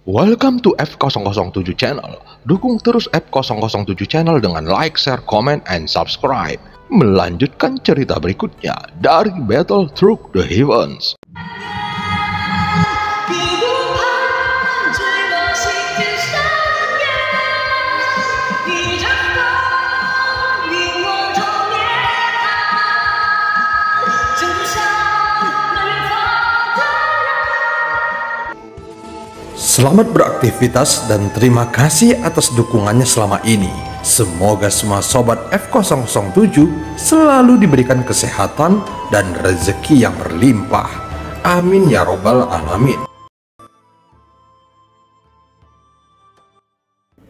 Welcome to F007 Channel. Dukung terus F007 Channel dengan like, share, comment, and subscribe. Melanjutkan cerita berikutnya dari Battle Through the Heavens. Selamat beraktivitas dan terima kasih atas dukungannya selama ini. Semoga semua sobat F007 selalu diberikan kesehatan dan rezeki yang berlimpah. Amin ya robbal alamin.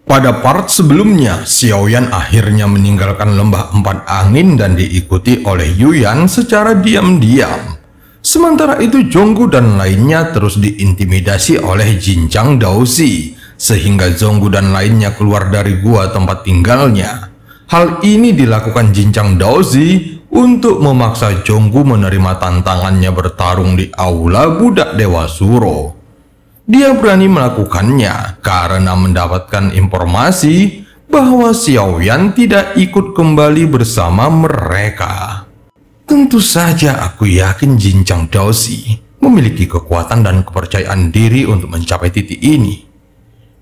Pada part sebelumnya, Xiaoyan akhirnya meninggalkan lembah empat angin dan diikuti oleh Yuyan secara diam-diam. Sementara itu Zhonggu dan lainnya terus diintimidasi oleh Jinchang Daozi, sehingga Zhonggu dan lainnya keluar dari gua tempat tinggalnya. Hal ini dilakukan Jinchang Daozi untuk memaksa Zhonggu menerima tantangannya bertarung di aula budak Dewa Suro. Dia berani melakukannya karena mendapatkan informasi bahwa Xiaoyan tidak ikut kembali bersama mereka. Tentu saja aku yakin Jinchang Daozi memiliki kekuatan dan kepercayaan diri untuk mencapai titik ini.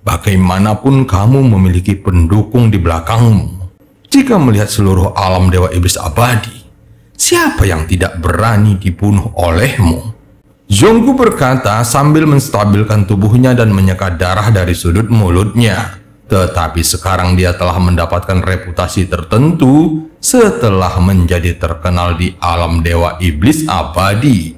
Bagaimanapun kamu memiliki pendukung di belakangmu. Jika melihat seluruh alam Dewa Iblis Abadi, siapa yang tidak berani dibunuh olehmu? Zhonggu berkata sambil menstabilkan tubuhnya dan menyeka darah dari sudut mulutnya. Tetapi sekarang dia telah mendapatkan reputasi tertentu setelah menjadi terkenal di alam Dewa Iblis Abadi.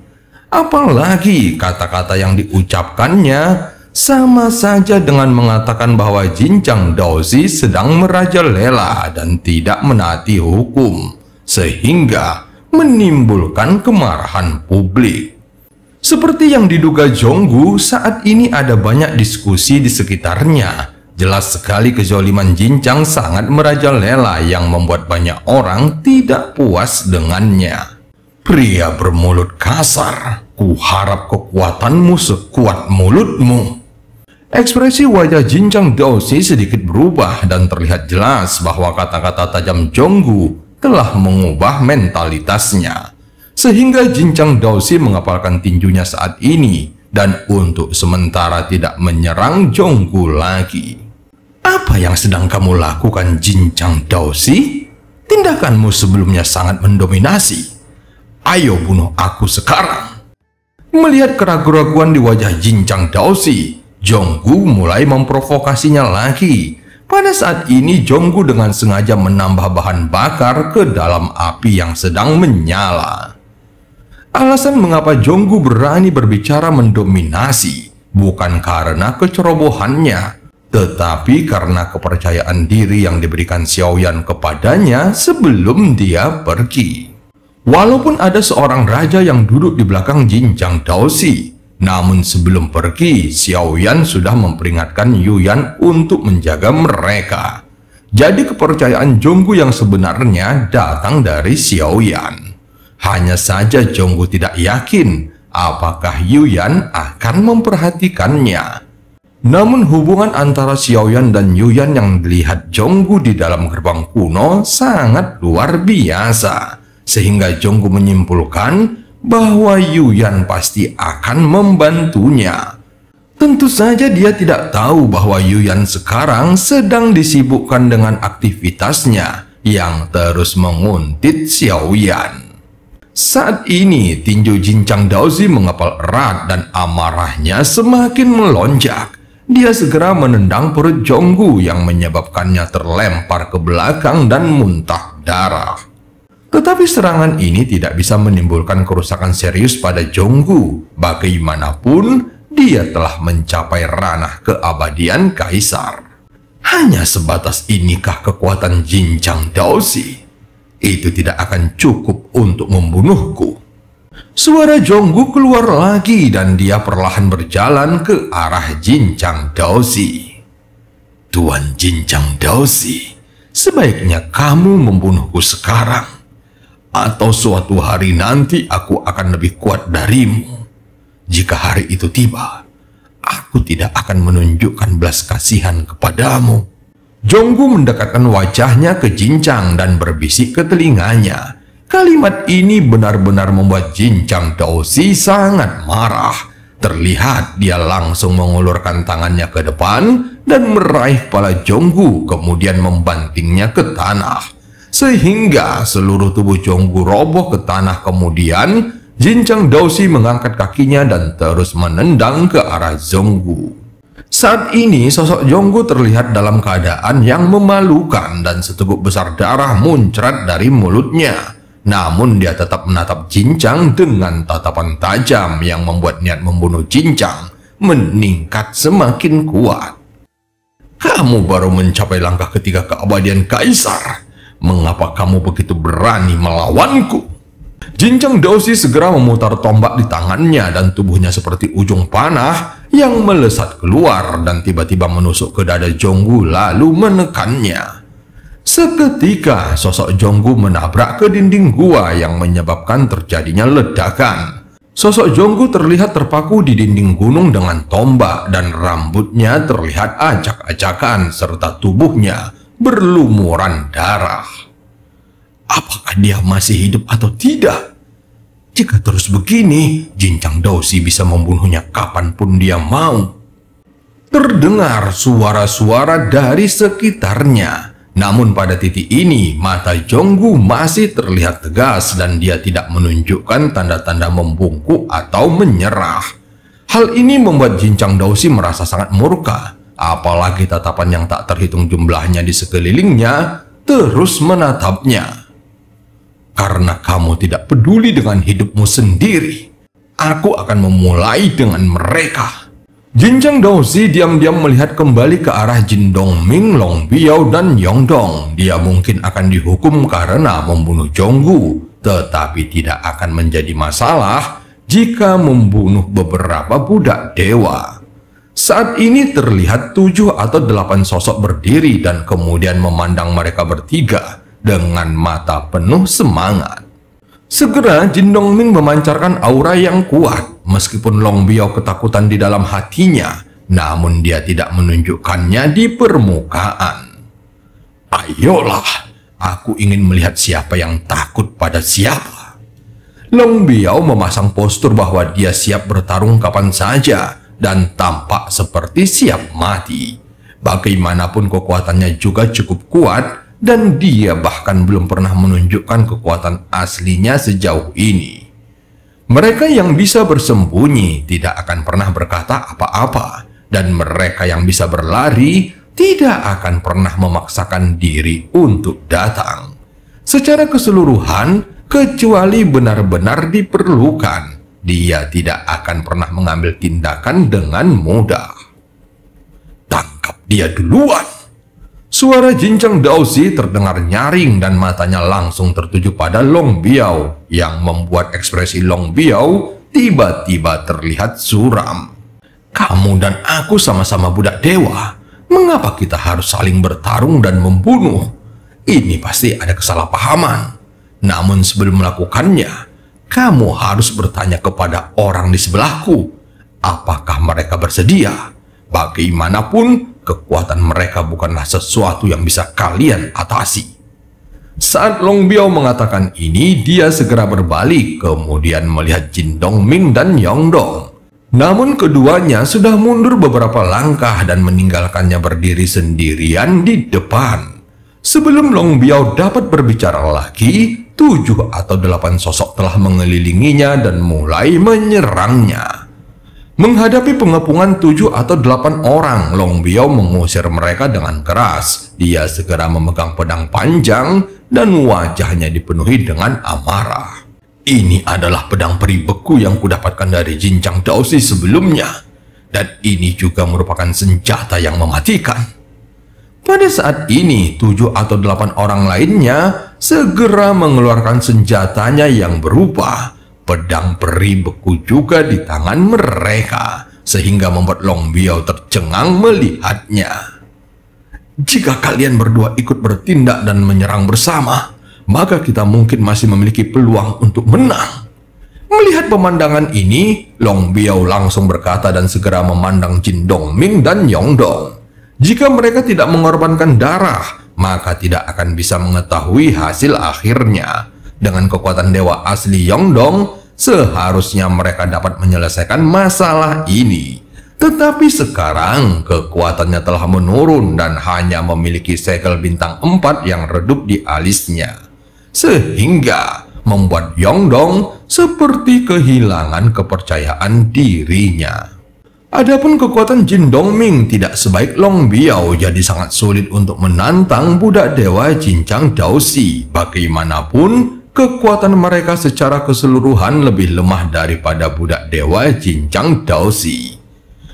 Apalagi kata-kata yang diucapkannya sama saja dengan mengatakan bahwa Jinchang Daozi sedang merajalela dan tidak menaati hukum, sehingga menimbulkan kemarahan publik. Seperti yang diduga Zhonggu, saat ini ada banyak diskusi di sekitarnya. Jelas sekali kezaliman Jinchang sangat merajalela yang membuat banyak orang tidak puas dengannya. Pria bermulut kasar, kuharap kekuatanmu sekuat mulutmu. Ekspresi wajah Jinchang Daozi sedikit berubah dan terlihat jelas bahwa kata-kata tajam Zhonggu telah mengubah mentalitasnya. Sehingga Jinchang Daozi mengapalkan tinjunya saat ini dan untuk sementara tidak menyerang Zhonggu lagi. Apa yang sedang kamu lakukan, Jinchang Daozi? Tindakanmu sebelumnya sangat mendominasi. Ayo bunuh aku sekarang. Melihat keraguan-keraguan di wajah Jinchang Daozi, Zhonggu mulai memprovokasinya lagi. Pada saat ini Zhonggu dengan sengaja menambah bahan bakar ke dalam api yang sedang menyala. Alasan mengapa Zhonggu berani berbicara mendominasi bukan karena kecerobohannya, tetapi karena kepercayaan diri yang diberikan Xiaoyan kepadanya sebelum dia pergi. Walaupun ada seorang raja yang duduk di belakang Jinchang Daozi, namun sebelum pergi, Xiaoyan sudah memperingatkan Yuyan untuk menjaga mereka. Jadi kepercayaan Zhonggu yang sebenarnya datang dari Xiaoyan. Hanya saja Zhonggu tidak yakin apakah Yuyan akan memperhatikannya. Namun hubungan antara Xiaoyan dan Yuyan yang dilihat Zhonggu di dalam gerbang kuno sangat luar biasa. Sehingga Zhonggu menyimpulkan bahwa Yuyan pasti akan membantunya. Tentu saja dia tidak tahu bahwa Yuyan sekarang sedang disibukkan dengan aktivitasnya yang terus menguntit Xiaoyan. Saat ini tinju Jinchang Daozi mengepal erat dan amarahnya semakin melonjak. Dia segera menendang perut Zhonggu yang menyebabkannya terlempar ke belakang dan muntah darah. Tetapi serangan ini tidak bisa menimbulkan kerusakan serius pada Zhonggu. Bagaimanapun, dia telah mencapai ranah keabadian kaisar. Hanya sebatas inikah kekuatan Jinchang Daozi? Itu tidak akan cukup untuk membunuhku. Suara Zhonggu keluar lagi dan dia perlahan berjalan ke arah Jinchang Daozi. Tuan Jinchang Daozi, sebaiknya kamu membunuhku sekarang, atau suatu hari nanti aku akan lebih kuat darimu. Jika hari itu tiba, aku aku tidak akan menunjukkan belas kasihan kepadamu. Jonggu mendekatkan wajahnya ke Jinchang dan berbisik ke telinganya. Kalimat ini benar-benar membuat Jinchang Daoshi sangat marah. Terlihat dia langsung mengulurkan tangannya ke depan dan meraih kepala Jonggu, kemudian membantingnya ke tanah. Sehingga seluruh tubuh Jonggu roboh ke tanah. Kemudian Jinchang Daoshi mengangkat kakinya dan terus menendang ke arah Jonggu. Saat ini sosok Jonggu terlihat dalam keadaan yang memalukan dan seteguk besar darah muncrat dari mulutnya. Namun dia tetap menatap Jinchang dengan tatapan tajam yang membuat niat membunuh Jinchang meningkat semakin kuat. Kamu baru mencapai langkah ketiga keabadian Kaisar. Mengapa kamu begitu berani melawanku? Jinchang Daoshi segera memutar tombak di tangannya dan tubuhnya seperti ujung panah yang melesat keluar dan tiba-tiba menusuk ke dada Jonggu lalu menekannya. Seketika sosok Jonggu menabrak ke dinding gua yang menyebabkan terjadinya ledakan. Sosok Jonggu terlihat terpaku di dinding gunung dengan tombak dan rambutnya terlihat acak-acakan serta tubuhnya berlumuran darah. Apakah dia masih hidup atau tidak? Jika terus begini, Jinchang Daoshi bisa membunuhnya kapanpun dia mau. Terdengar suara-suara dari sekitarnya. Namun pada titik ini, mata Jonggu masih terlihat tegas dan dia tidak menunjukkan tanda-tanda membungkuk atau menyerah. Hal ini membuat Jinchang Daoshi merasa sangat murka. Apalagi tatapan yang tak terhitung jumlahnya di sekelilingnya terus menatapnya. Karena kamu tidak peduli dengan hidupmu sendiri, aku akan memulai dengan mereka. Jinchang Daoshi diam-diam melihat kembali ke arah Jin Dongming, Long Biao, dan Yongdong. Dia mungkin akan dihukum karena membunuh Jonggu, tetapi tidak akan menjadi masalah jika membunuh beberapa budak dewa. Saat ini terlihat 7 atau 8 sosok berdiri dan kemudian memandang mereka bertiga dengan mata penuh semangat. Segera Jin Dongming memancarkan aura yang kuat. Meskipun Long Biao ketakutan di dalam hatinya, namun dia tidak menunjukkannya di permukaan. Ayolah, aku ingin melihat siapa yang takut pada siapa. Long Biao memasang postur bahwa dia siap bertarung kapan saja dan tampak seperti siap mati. Bagaimanapun kekuatannya juga cukup kuat dan dia bahkan belum pernah menunjukkan kekuatan aslinya sejauh ini. Mereka yang bisa bersembunyi tidak akan pernah berkata apa-apa, dan mereka yang bisa berlari tidak akan pernah memaksakan diri untuk datang. Secara keseluruhan, kecuali benar-benar diperlukan, dia tidak akan pernah mengambil tindakan dengan mudah. Tangkap dia duluan! Suara Jinchang Daoshi terdengar nyaring dan matanya langsung tertuju pada Long Biao yang membuat ekspresi Long Biao tiba-tiba terlihat suram. Kamu dan aku sama-sama budak dewa. Mengapa kita harus saling bertarung dan membunuh? Ini pasti ada kesalahpahaman. Namun sebelum melakukannya, kamu harus bertanya kepada orang di sebelahku. Apakah mereka bersedia? Bagaimanapun, kekuatan mereka bukanlah sesuatu yang bisa kalian atasi. Saat Long Biao mengatakan ini, dia segera berbalik, kemudian melihat Jin Dongming dan Yongdong. Namun keduanya sudah mundur beberapa langkah dan meninggalkannya berdiri sendirian di depan. Sebelum Long Biao dapat berbicara lagi, 7 atau 8 sosok telah mengelilinginya dan mulai menyerangnya. Menghadapi pengepungan 7 atau 8 orang, Long Biao mengusir mereka dengan keras. Dia segera memegang pedang panjang dan wajahnya dipenuhi dengan amarah. Ini adalah pedang peri beku yang kudapatkan dari Jinchang Daoshi sebelumnya. Dan ini juga merupakan senjata yang mematikan. Pada saat ini, 7 atau 8 orang lainnya segera mengeluarkan senjatanya yang berupa pedang peri beku juga di tangan mereka, sehingga membuat Long Biao tercengang melihatnya. Jika kalian berdua ikut bertindak dan menyerang bersama, maka kita mungkin masih memiliki peluang untuk menang. Melihat pemandangan ini, Long Biao langsung berkata dan segera memandang Jin Dongming dan Yongdong. Jika mereka tidak mengorbankan darah, maka tidak akan bisa mengetahui hasil akhirnya. Dengan kekuatan dewa asli Yongdong, seharusnya mereka dapat menyelesaikan masalah ini. Tetapi sekarang kekuatannya telah menurun dan hanya memiliki segel bintang 4 yang redup di alisnya, sehingga membuat Yongdong seperti kehilangan kepercayaan dirinya. Adapun kekuatan Jin Dongming tidak sebaik Long Biao, jadi sangat sulit untuk menantang budak dewa Cincang Daosi. Bagaimanapun, kekuatan mereka secara keseluruhan lebih lemah daripada budak dewa Cincang Daosi.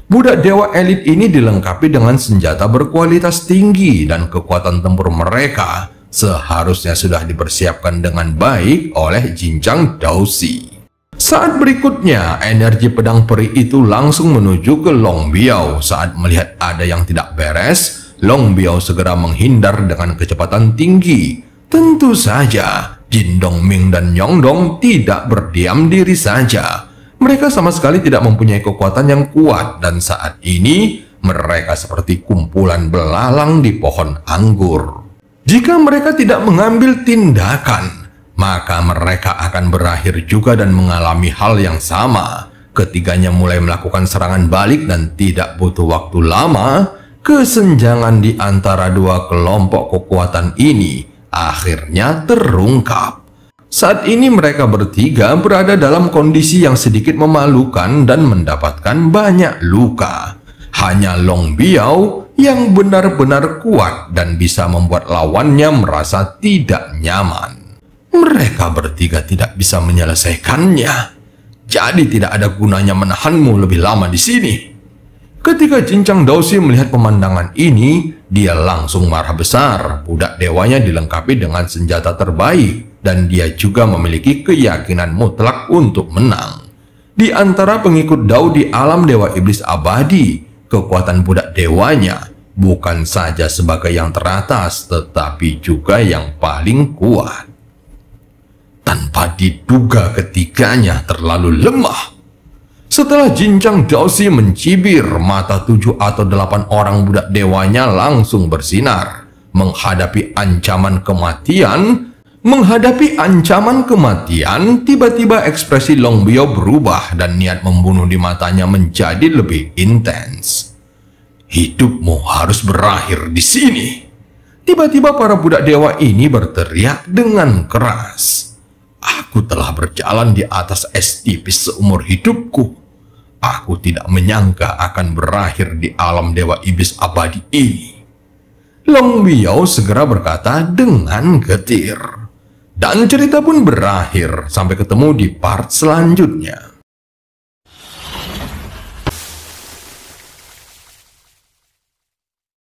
Budak dewa elit ini dilengkapi dengan senjata berkualitas tinggi dan kekuatan tempur mereka seharusnya sudah dipersiapkan dengan baik oleh Cincang Daosi. Saat berikutnya, energi pedang peri itu langsung menuju ke Long Biao. Saat melihat ada yang tidak beres, Long Biao segera menghindar dengan kecepatan tinggi. Tentu saja, Jin Dongming dan Yongdong tidak berdiam diri saja. Mereka sama sekali tidak mempunyai kekuatan yang kuat dan saat ini mereka seperti kumpulan belalang di pohon anggur. Jika mereka tidak mengambil tindakan, maka mereka akan berakhir juga dan mengalami hal yang sama. Ketiganya mulai melakukan serangan balik dan tidak butuh waktu lama, kesenjangan di antara dua kelompok kekuatan ini akhirnya terungkap. Saat ini mereka bertiga berada dalam kondisi yang sedikit memalukan dan mendapatkan banyak luka. Hanya Long Biao yang benar-benar kuat dan bisa membuat lawannya merasa tidak nyaman. Mereka bertiga tidak bisa menyelesaikannya, jadi tidak ada gunanya menahanmu lebih lama di sini. Ketika Cincang Daosi melihat pemandangan ini, dia langsung marah besar. Budak dewanya dilengkapi dengan senjata terbaik dan dia juga memiliki keyakinan mutlak untuk menang. Di antara pengikut Dao di alam dewa iblis abadi, kekuatan budak dewanya bukan saja sebagai yang teratas, tetapi juga yang paling kuat. Tanpa diduga ketiganya terlalu lemah. Setelah Cincang Daosi mencibir, mata 7 atau 8 orang budak dewanya langsung bersinar. Menghadapi ancaman kematian, tiba-tiba ekspresi Long Biao berubah dan niat membunuh di matanya menjadi lebih intens. Hidupmu harus berakhir di sini. Tiba-tiba para budak dewa ini berteriak dengan keras. Aku telah berjalan di atas es tipis seumur hidupku. Aku tidak menyangka akan berakhir di alam dewa iblis abadi ini. Long Biao segera berkata dengan getir. Dan cerita pun berakhir. Sampai ketemu di part selanjutnya.